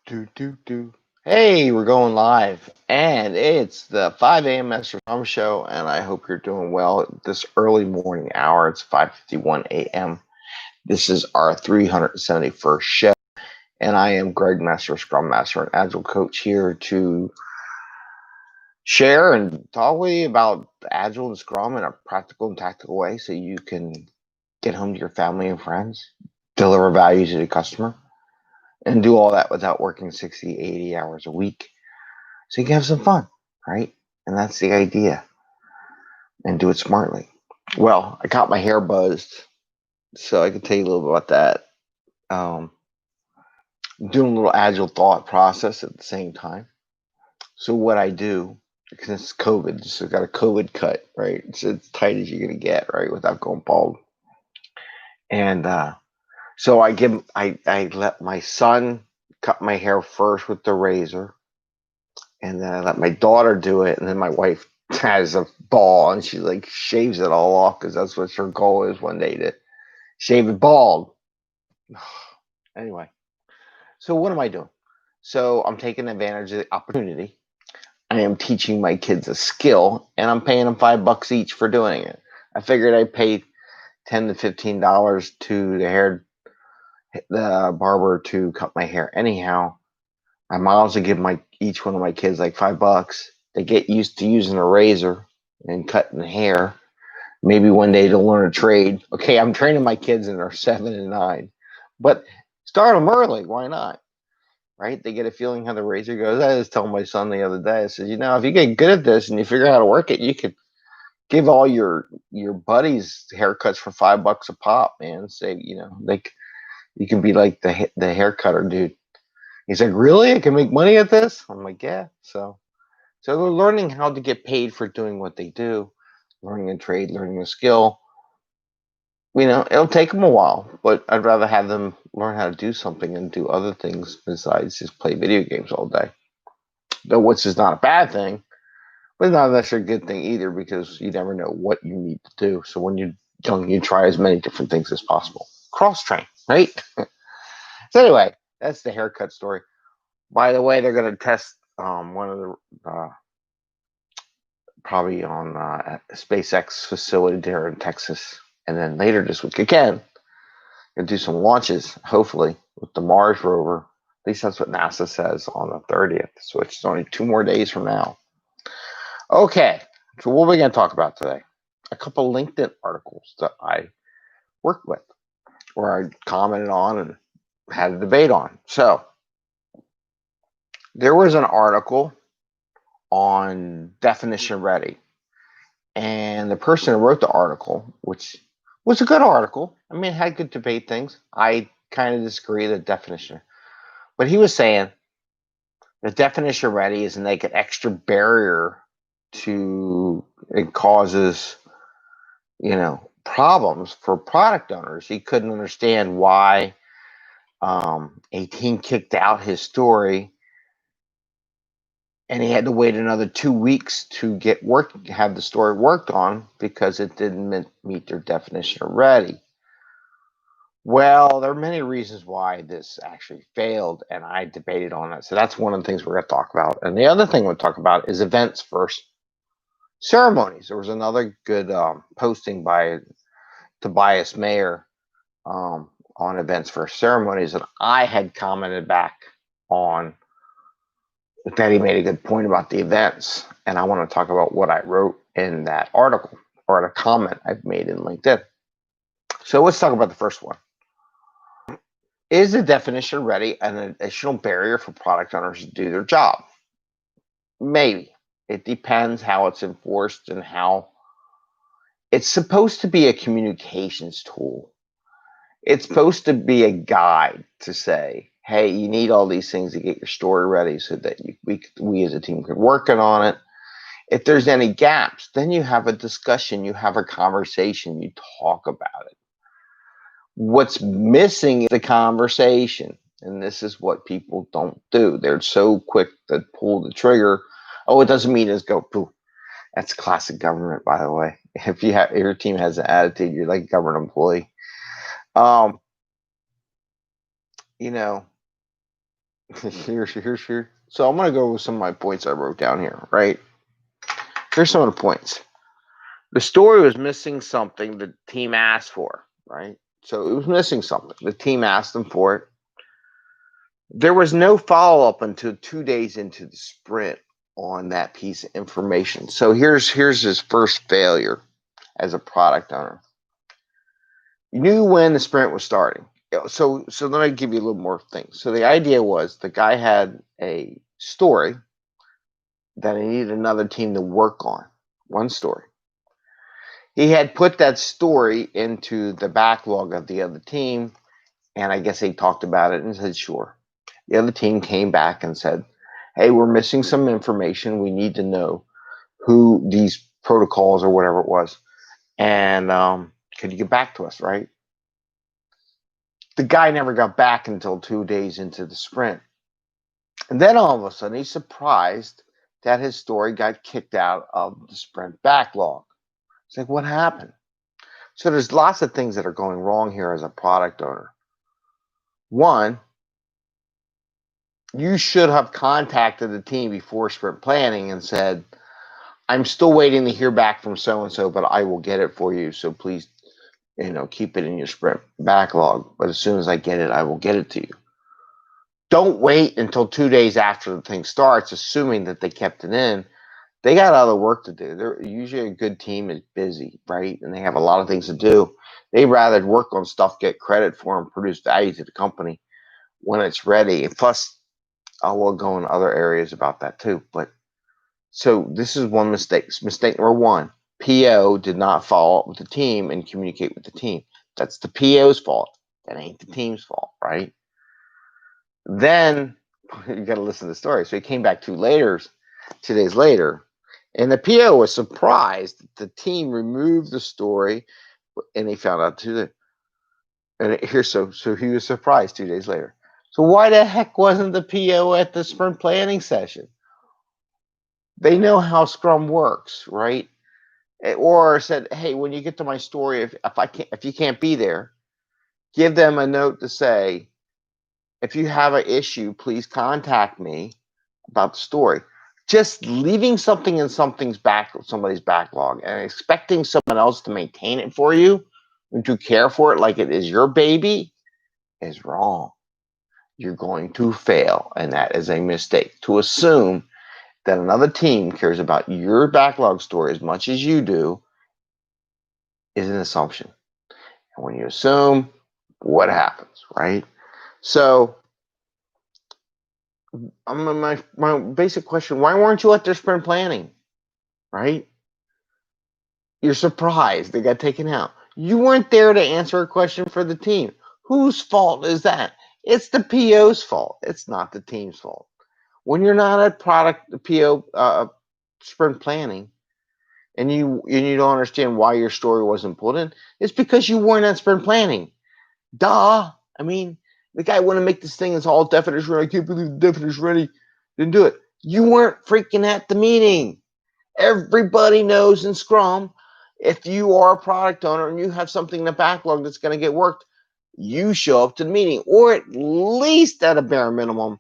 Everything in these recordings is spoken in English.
Do. Hey, we're going live, and it's the 5 a.m. Mester Scrum Show, and I hope you're doing well at this early morning hour. It's 5:51 a.m. This is our 371st show, and I am Greg Mester, Scrum Master and Agile Coach, here to share and talk with you about Agile and Scrum in a practical and tactical way, so you can get home to your family and friends, deliver value to the customer, and do all that without working 60, 80 hours a week. So you can have some fun, right? And that's the idea. And do it smartly. Well, I got my hair buzzed, so I can tell you a little bit about that. Doing a little agile thought process at the same time. So what I do, because it's COVID, just got a COVID cut, right? It's as tight as you're gonna get, right, without going bald. And so I let my son cut my hair first with the razor, and then I let my daughter do it, and then my wife has a ball, and she like shaves it all off because that's what her goal is one day, to shave it bald. Anyway, so what am I doing? So I'm taking advantage of the opportunity. I am teaching my kids a skill, and I'm paying them $5 each for doing it. I figured I'd pay $10 to $15 to the barber to cut my hair. Anyhow, I might also give each one of my kids like $5. They get used to using a razor and cutting hair. Maybe one day they'll learn a trade. Okay, I'm training my kids and they're 7 and 9, but start them early. Why not? Right? They get a feeling how the razor goes. I was telling my son the other day, I said, if you get good at this and you figure out how to work it, you could give all your buddies haircuts for $5 a pop, man. Say, like, you can be like the hair cutter dude. He's like, really? I can make money at this? I'm like, yeah. So they're learning how to get paid for doing what they do, learning a trade, learning a skill. It'll take them a while, but I'd rather have them learn how to do something and do other things besides just play video games all day. Though, which is not a bad thing, but it's not necessarily a good thing either, because you never know what you need to do. So when you're young, you try as many different things as possible. Cross train, right? So anyway, that's the haircut story. By the way, they're going to test one of the probably on SpaceX facility there in Texas, and then later this week again, going to do some launches, hopefully, with the Mars rover. At least that's what NASA says on the 30th. So it's only 2 more days from now. Okay, so what are we going to talk about today? A couple LinkedIn articles that I worked with, or I commented on and had a debate on. So there was an article on definition ready, and the person who wrote the article, which was a good article, I mean, it had good debate things. I kind of disagree with the definition, but he was saying the definition ready is like an extra barrier to, it causes problems for product owners. He couldn't understand why a team kicked out his story and he had to wait another 2 weeks to have the story worked on because it didn't meet their definition of ready. Well, there are many reasons why this actually failed, and I debated on it. So that's one of the things we're going to talk about. And the other thing we'll talk about is events versus ceremonies. There was another good posting by Tobias Mayer on events versus ceremonies, and I had commented back on that. He made a good point about the events, and I want to talk about what I wrote in that article, or a comment I've made in LinkedIn. So let's talk about the first one. Is the definition ready an additional barrier for product owners to do their job? Maybe. It depends how it's enforced and how it's supposed to be a communications tool. It's supposed to be a guide to say, hey, you need all these things to get your story ready so that we as a team can work on it. If there's any gaps, then you have a discussion, you have a conversation, you talk about it. What's missing is the conversation, and this is what people don't do. They're so quick to pull the trigger. Oh, it doesn't mean it's go. Poof. That's classic government, by the way. If your team has an attitude, you're like a government employee. Here. So I'm gonna go with some of my points I wrote down here. Right. Here's some of the points. The story was missing something the team asked for. Right. So it was missing something. The team asked them for it. There was no follow up until 2 days into the sprint on that piece of information. So here's his first failure as a product owner. You knew when the sprint was starting. So let me give you a little more things. So the idea was the guy had a story that he needed another team to work on. One story. He had put that story into the backlog of the other team, and I guess they talked about it and said, sure. The other team came back and said, hey, we're missing some information. We need to know who these protocols or whatever it was. And could you get back to us, right? The guy never got back until 2 days into the sprint. And then all of a sudden, he's surprised that his story got kicked out of the sprint backlog. It's like, what happened? So there's lots of things that are going wrong here as a product owner. One, you should have contacted the team before sprint planning and said, I'm still waiting to hear back from so-and-so, but I will get it for you. So please, keep it in your sprint backlog. But as soon as I get it, I will get it to you. Don't wait until 2 days after the thing starts, assuming that they kept it in. They got other work to do. They're usually a good team is busy, right? And they have a lot of things to do. They'd rather work on stuff, get credit for, and produce value to the company when it's ready. And plus, I will go in other areas about that too. But so this is one mistake. Mistake number one, PO did not follow up with the team and communicate with the team. That's the PO's fault. That ain't the team's fault, right? Then you got to listen to the story. So he came back 2 days later, and the PO was surprised that the team removed the story, and he found out so he was surprised 2 days later. So why the heck wasn't the PO at the sprint planning session? They know how Scrum works, right? Or said, hey, when you get to my story, if you can't be there, give them a note to say, if you have an issue, please contact me about the story. Just leaving something in somebody's backlog and expecting someone else to maintain it for you and to care for it like it is your baby is wrong. You're going to fail, and that is a mistake. To assume that another team cares about your backlog story as much as you do is an assumption. And when you assume, what happens, right? So my basic question, why weren't you at their sprint planning, right? You're surprised they got taken out. You weren't there to answer a question for the team. Whose fault is that? It's the PO's fault. It's not the team's fault. When you're not at PO sprint planning, and you don't understand why your story wasn't put in, it's because you weren't at sprint planning. Duh. I mean, the guy want to make this thing as all definition ready. I can't believe the definition ready. Didn't do it. You weren't freaking at the meeting. Everybody knows in Scrum, if you are a product owner and you have something in the backlog that's going to get worked, you show up to the meeting, or at least at a bare minimum,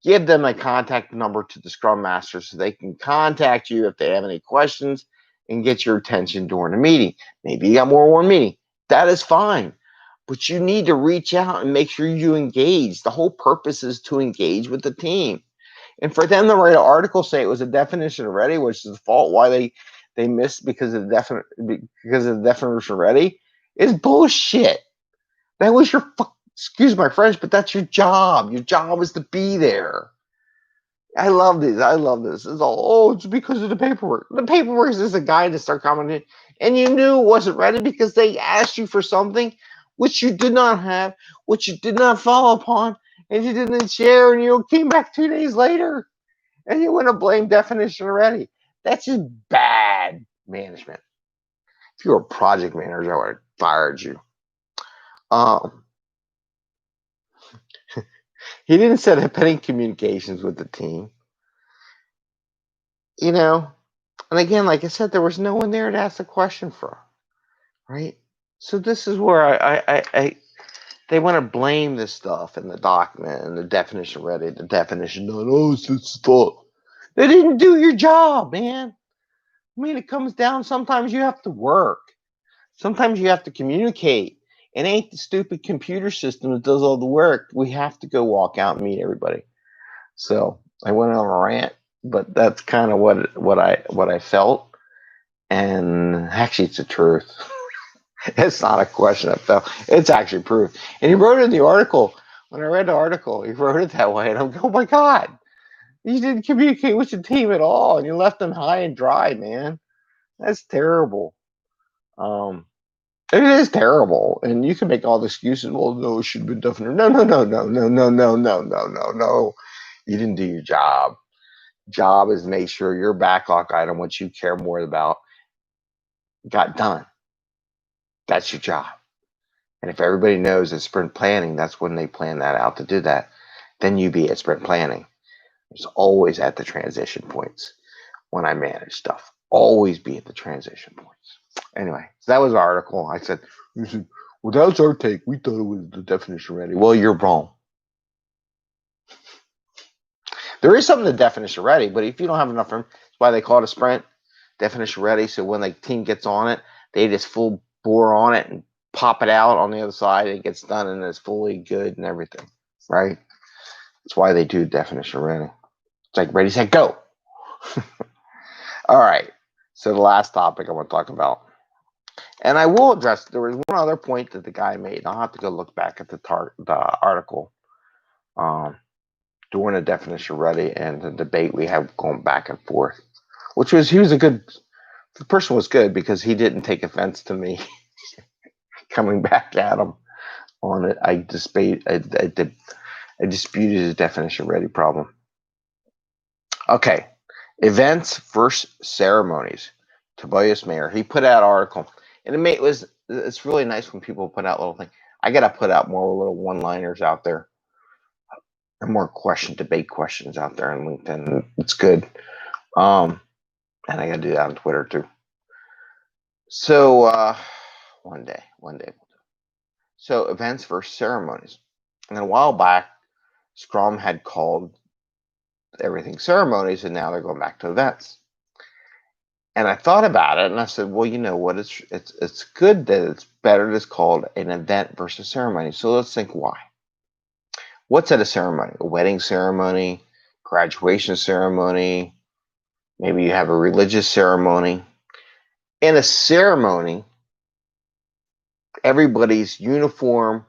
give them a contact number to the Scrum Master so they can contact you if they have any questions and get your attention during the meeting. Maybe you got more than one meeting. That is fine. But you need to reach out and make sure you engage. The whole purpose is to engage with the team. And for them to write an article saying it was a definition ready, which is the fault why they missed because of the definition ready, is bullshit. That was excuse my French, but that's your job. Your job is to be there. I love this. It's all, it's because of the paperwork. The paperwork is just a guide to start commenting. And you knew it wasn't ready because they asked you for something which you did not have, which you did not follow upon, and you didn't share, and you came back 2 days later, and you want to blame definition already. That's just bad management. If you were a project manager, I would have fired you. He didn't set up any communications with the team. And again, like I said, there was no one there to ask a question for, right? So this is where they want to blame this stuff in the document and the definition ready, the definition done. Oh, it's this fault. They didn't do your job, man. I mean, it comes down. Sometimes you have to work. Sometimes you have to communicate. It ain't the stupid computer system that does all the work. We have to go walk out and meet everybody. So I went on a rant, but that's kind of what I felt. And actually, it's the truth. It's not a question I felt. It's actually proof. And he wrote it in the article. When I read the article, he wrote it that way, and I'm going, oh my God, you didn't communicate with your team at all, and you left them high and dry, man. That's terrible. It is terrible, and you can make all the excuses. Well, no, it should have been definite. No, no, no, no, no, no, no, no, no, no, no. You didn't do your job. Job is to make sure your backlog item, what you care more about, got done. That's your job. And if everybody knows that sprint planning, that's when they plan that out to do that, then you be at sprint planning. It's always at the transition points when I manage stuff. Always be at the transition points. Anyway, so that was our article. I said, well, that was our take. We thought it was the definition ready. Well, you're wrong. There is something to definition ready, but if you don't have enough room, that's why they call it a sprint, definition ready. So when the team gets on it, they just full bore on it and pop it out on the other side. It gets done and it's fully good and everything, right? That's why they do definition ready. It's like ready, set, go. All right. So the last topic I want to talk about, and I will address, there was one other point that the guy made. I'll have to go look back at the article during the definition ready and the debate we have going back and forth, which was, the person was good because he didn't take offense to me coming back at him on it. I disputed his definition ready problem. Okay. Events versus ceremonies. Tobias Mayer. He put out an article, and it's really nice when people put out little things. I gotta put out more little one-liners out there, and more debate questions out there on LinkedIn. It's good, and I gotta do that on Twitter too. So one day. So events versus ceremonies, and a while back, Scrum had called everything ceremonies, and now they're going back to events. And I thought about it, and I said, well, you know what? It's good that it's better that it's called an event versus ceremony. So let's think why. What's at a ceremony? A wedding ceremony, graduation ceremony, maybe you have a religious ceremony. In a ceremony, everybody's uniform,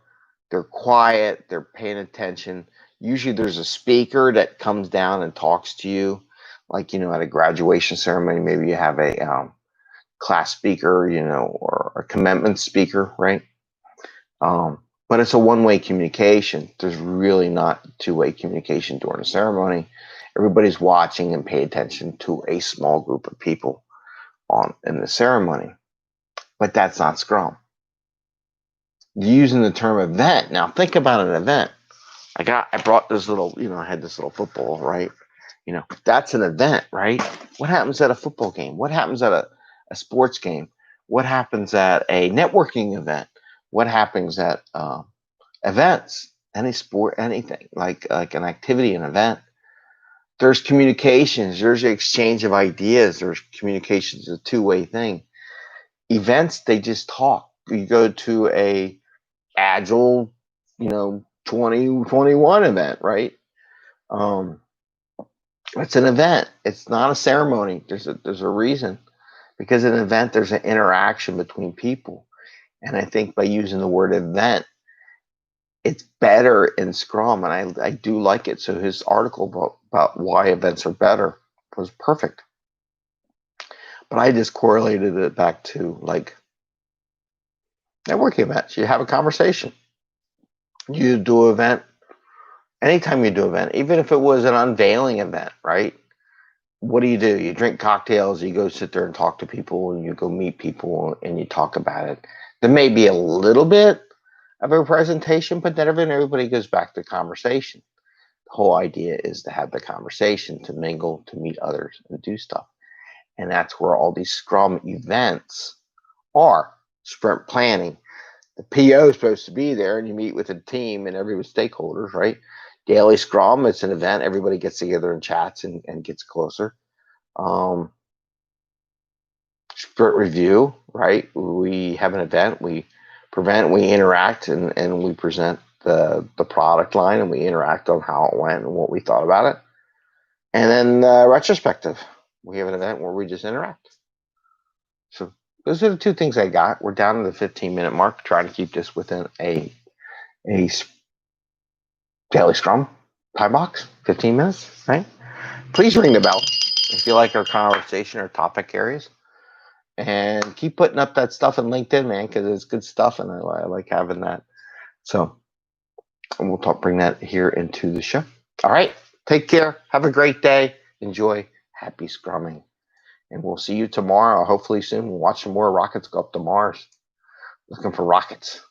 they're quiet, they're paying attention. Usually there's a speaker that comes down and talks to you. Like, at a graduation ceremony, maybe you have a class speaker, or a commencement speaker, right? But it's a one-way communication. There's really not two-way communication during a ceremony. Everybody's watching and pay attention to a small group of people in the ceremony. But that's not Scrum. Using the term event. Now think about an event. I brought this little, I had this little football, right? That's an event, right? What happens at a football game? What happens at a sports game? What happens at a networking event? What happens at events? Any sport, anything, like an activity, an event. There's communications. There's the exchange of ideas. There's communications, a two-way thing. Events, they just talk. You go to a Agile, 2021 event, right? It's an event. It's not a ceremony. There's a reason, because an event, there's an interaction between people, and I think by using the word event, it's better in Scrum, and I do like it. So his article about why events are better was perfect, but I just correlated it back to like networking events. You have a conversation. You do an event. Anytime you do an event, even if it was an unveiling event, right? What do? You drink cocktails, you go sit there and talk to people, and you go meet people, and you talk about it. There may be a little bit of a presentation, but then everybody goes back to conversation. The whole idea is to have the conversation, to mingle, to meet others, and do stuff. And that's where all these Scrum events are. Sprint planning. The PO is supposed to be there, and you meet with the team and every stakeholders, right? Daily Scrum, it's an event. Everybody gets together and chats and gets closer. Sprint review, right? We have an event. We interact, and we present the product line, and we interact on how it went and what we thought about it. And then retrospective. We have an event where we just interact. So those are the two things I got. We're down to the 15-minute mark, trying to keep this within a daily Scrum time box, 15 minutes, right? Please ring the bell if you like our conversation or topic areas. And keep putting up that stuff in LinkedIn, man, because it's good stuff, and I like having that. So we'll bring that here into the show. All right. Take care. Have a great day. Enjoy. Happy Scrumming. And we'll see you tomorrow, hopefully soon. We'll watch some more rockets go up to Mars. Looking for rockets.